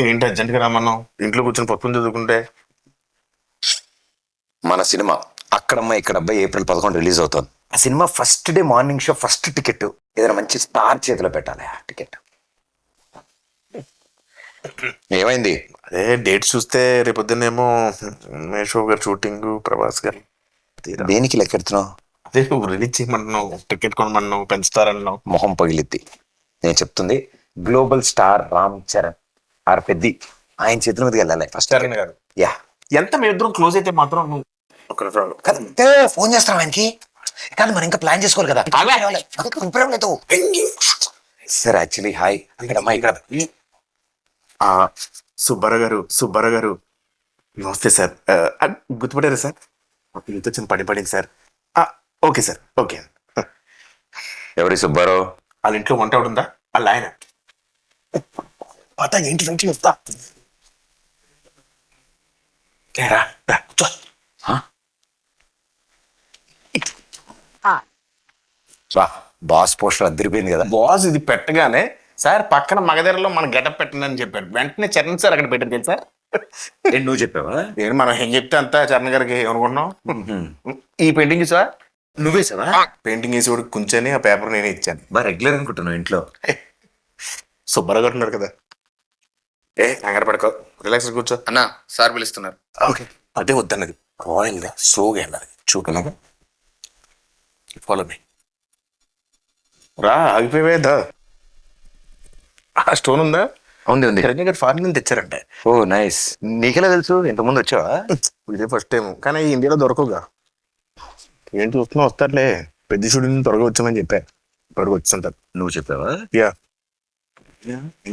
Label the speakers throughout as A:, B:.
A: ఏంటి అర్జెంట్గా రమ్మన్నావు? ఇంట్లో కూర్చొని పప్పుని చదువుకుంటే.
B: మన సినిమా అక్కడమ్మ ఇక్కడ అబ్బాయి April 11 రిలీజ్ అవుతుంది. ఆ cinema first day morning show first ticket ఏదైనా మంచి స్టార్ చేతిలో పెట్టాలి. ఆ టికెట్ ఏమైంది?
A: అదే డేట్ చూస్తే రేపొద్దునేమో మేషో గారు షూటింగ్, ప్రభాస్ గారు.
B: దేనికి లెక్కెడుతున్నావు?
A: అదే నువ్వు రిలీజ్ చేయమంటున్నావు, టికెట్ కొనమన్నావు, పెంచుతారన్నావు.
B: మొహం పగిలిద్ది. నేను చెప్తుంది global star Ram Charan R Peddi ఆయన చేతుల మీదకి వెళ్ళాలి ఫస్ట్.
A: చరణ్ గారు
B: యా
A: ఎంత మీ ఇద్దరం క్లోజ్ అయితే మాత్రం నువ్వు ఒక
B: ఫోన్ చేస్తాం ఆయనకి. కానీ మనం ఇంకా ప్లాన్ చేసుకోవాలి కదా. సార్ యాక్చువల్లీ హాయ్ అక్కడమ్మా ఇక్కడ
A: సుబ్బారావు గారు నమస్తే సార్. గుర్తుపడారా సార్? మీతో చిన్న పడింది సార్. Okay sir, okay.
B: ఎవరి సుబ్బారావు?
A: వాళ్ళ ఇంట్లో వంట ఉందా? వాళ్ళ ఆయన పత ఏంటి సంచి వస్తా
B: బాస్ పోస్టర్ అదిరిపోయింది కదా.
A: బాస్ ఇది పెట్టగానే సార్ పక్కన మగధరలో మన గెటప్ పెట్టండి అని చెప్పాడు. వెంటనే చరణ్ సార్ అక్కడ పెట్టారు తెలుసా?
B: నువ్వు చెప్పావా?
A: నేను మనం ఏం చెప్తే అంతా చరణ్ గారికి ఏమనుకుంటున్నాం. ఈ పెయింటింగ్ సార్
B: నువ్వే సార్
A: పెయింటింగ్ వేసి కూడా కూర్చొని ఆ పేపర్ నేనే ఇచ్చాను.
B: బాగా రెగ్యులర్ అనుకుంటున్నావు ఇంట్లో.
A: సుబ్బారావు గారు ఉన్నారు కదా. కంగారు పడుకో, రిలాక్స్ కూర్చో.
C: అన్నా సార్ పిలుస్తున్నారు.
A: ఓకే అదే వద్దన్నది, రాయల్గా స్లోగా వెళ్ళాలి. చూడగా ఫాలో మీ రా. ఆగిపోయేదా? ఆ స్టోన్ ఉందా?
B: ఉంది ఉంది.
A: చిరంజీవి గారు ఫారిన్ నుంచి తెచ్చారంటే.
B: ఓ నైస్. నీకెలా తెలుసు? ఇంతకుముందు వచ్చావా?
A: ఇదే ఫస్ట్ టైం, కానీ ఇండియాలో దొరకవుగా. ఏంటి చూస్తున్నా? వస్తారులే, పెద్ద షూటింగ్ త్వరగా వచ్చామని చెప్పా. త్వరగా వచ్చుంటారు.
B: నువ్వు చెప్పావా?
A: యా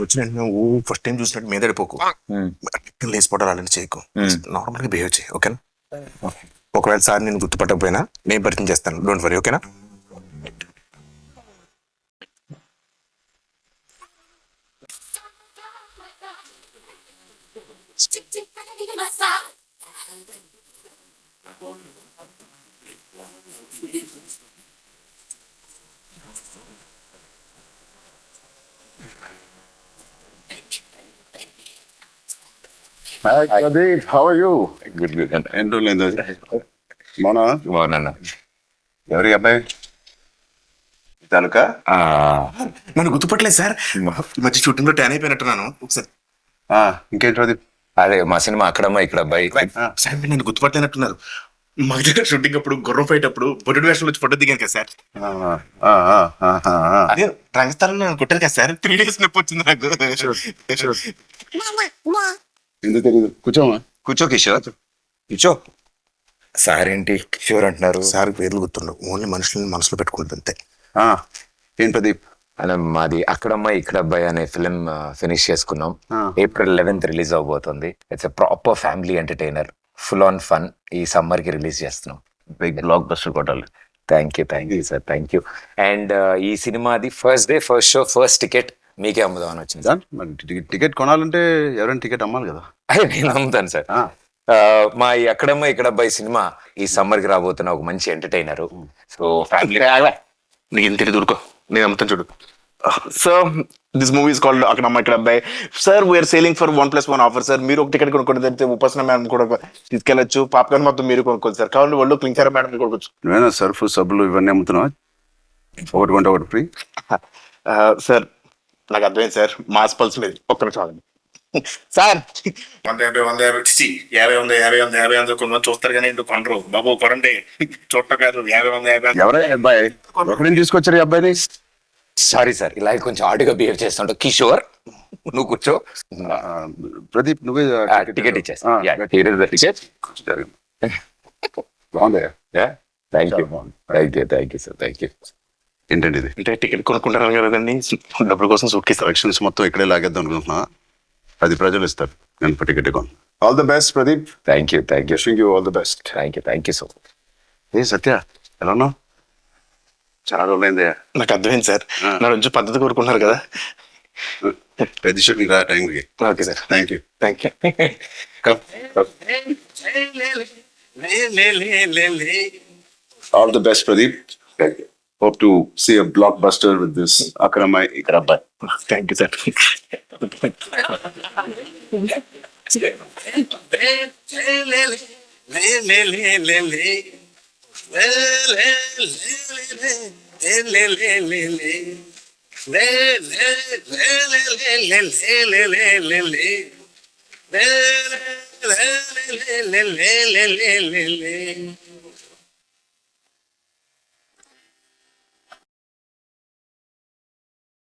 A: వచ్చిన నువ్వు ఫస్ట్ టైం చూసినట్టు మీద పడిపోకు, లేచిపోవడాలు అలాంటి చేయకు, నార్మల్ గా బిహేవ్ చేయి. ఓకేనా? ఒకవేళ సార్ నేను గుర్తుపట్టకపోయినా నేను పరిచయం చేస్తాను, డోంట్ వరీ. ఓకేనా?
D: Hi, Pradeep. How are you?
B: Good good.
D: ఏంటో లేదు మౌనా.
B: బాగున్నా.
D: ఎవరి అబ్బాయి తాలూకా?
A: నన్ను గుర్తుపట్టలేదు సార్. ఈ మధ్య షూటింగ్ లో ట్యాన్ అయిపోయినట్టున్నాను. ఒకసారి
D: ఇంకేంటి ప్రదీప్?
B: అదే మా సినిమా అక్కడమ్మా ఇక్కడ అబ్బాయి.
A: సార్ మీరు నన్ను గుర్తుపట్టలేనట్టున్నారు. మా దగ్గర షూటింగ్ అప్పుడు గుర్రం ఫైట్ అప్పుడు బొడ్డు వేషంలో వచ్చి ఫోటో దిగాను కదా సార్. అదే రంగస్థలంలో నన్ను కొట్టారు కదా సార్. 3 days నొప్పి వచ్చింది నాకు.
D: ఎందుకు తెలియదు. కూర్చోమా.
B: కూర్చో కిషోర్, కూర్చో. సార్ ఏంటి కిషోర్ అంటున్నారు?
A: సార్ పేర్లు గుర్తుండవు, ఓన్లీ మనుషులను మనసులో పెట్టుకుంటుంది అంతే.
D: ఏం ప్రదీప్?
B: అలా మాది అక్కడమ్మ ఇక్కడ అబ్బాయి అనే ఫిలిం ఫినిష్ చేసుకున్నాం. April 11 రిలీజ్ అవబోతుంది. It's a proper family entertainer, full on fun. ఈ సమ్మర్ కి రిలీజ్ చేస్తున్నాం.
D: బిగ్ బ్లాక్ బస్టర్ కొట్టాలి.
B: Thank you sir, thank you. And ఈ సినిమాది first day first show first ticket మీకే అమ్ముదాం అని వచ్చింది సార్.
D: మరి టికెట్ కొనాలంటే ఎవరైనా టికెట్ అమ్మాలి కదా.
B: అదే నేను అమ్ముతాను సార్. మా ఈ అక్కడమ్మ ఇక్కడ అబ్బాయి సినిమా ఈ సమ్మర్ కి రాబోతున్న ఒక మంచి ఎంటర్టైనర్. సో ఫ్యామిలీ
A: నీకు ఏం తెలియదు, ఊరుకో, నేను అమ్ముతాను చూడు. Sir this movie is called Akkadamma Ikkada Abbayi. Sir we're selling for 1+1 offer sir. మీరు ఒక టికెట్ కొనుక్కోండి, తెలిస్తే ఉపాసన మేడం కూడా తీసుకెళ్ళచ్చు. పాప్కార్న్ మొత్తం మీరు కొనుక్కోండి సార్. కావాలి వాళ్ళు క్లించారా మేడం కొనుక్కోవచ్చు.
D: నువ్వేనా సర్ఫ్ సబ్బులు ఇవన్నీ అమ్ముతున్నావా? ఒకటి కొంటే ఒకటి ఫ్రీ.
A: సార్ నాకు అర్థమైంది సార్, మాస్ పల్స్ లేదు. ఒక్క నిమిషం ఆగండి సార్. 150 కొంతమంది చూస్తారు కానీ ఇంటూ కొనరు. బాబు కొనండి, చూడటం కాదు. 50
D: ఎవరైనా అబ్బాయి ఎక్కడేం తీసుకొచ్చారు ఈ అబ్బాయిని?
B: సారీ సార్, ఇలా కొంచెం ఆడుగా బిహేవ్ చేస్తుంటా. కిషోర్ నువ్వు కూర్చో.
D: ప్రదీప్ నువ్వే
B: టికెట్ ఇచ్చేస్తా. టికెట్
D: బాగుంది.
B: Thank you sir, thank you.
D: ఏంటండి ఇది?
A: అంటే టికెట్ కొనుక్కుంటారు కదండి, డబ్బుల కోసం సూట్ కేసు
D: ఎలక్షన్స్ మొత్తం ఇక్కడే లాగేద్దాం అనుకుంటున్నా. అది ప్రజలు ఇస్తారు. నేను టికెట్ కొను. All the best Pradeep.
B: Thank you
D: wishing you all the best.
B: Thank you so much.
D: ఏ సత్య ఎలా ఉన్నావు? చాలా రోజులైందే.
A: నాకు అర్థమైంది సార్, నా నుంచి పద్ధతి కోరుకుంటున్నారు కదా.
D: పెద్ద షూటింగ్ రా టైంకి.
A: Okay sir,
D: thank you. All the best, Pradeep. Thank you. Hope to see a blockbuster with this Akramai Ikrabbai.
A: Thank you sir.
C: లే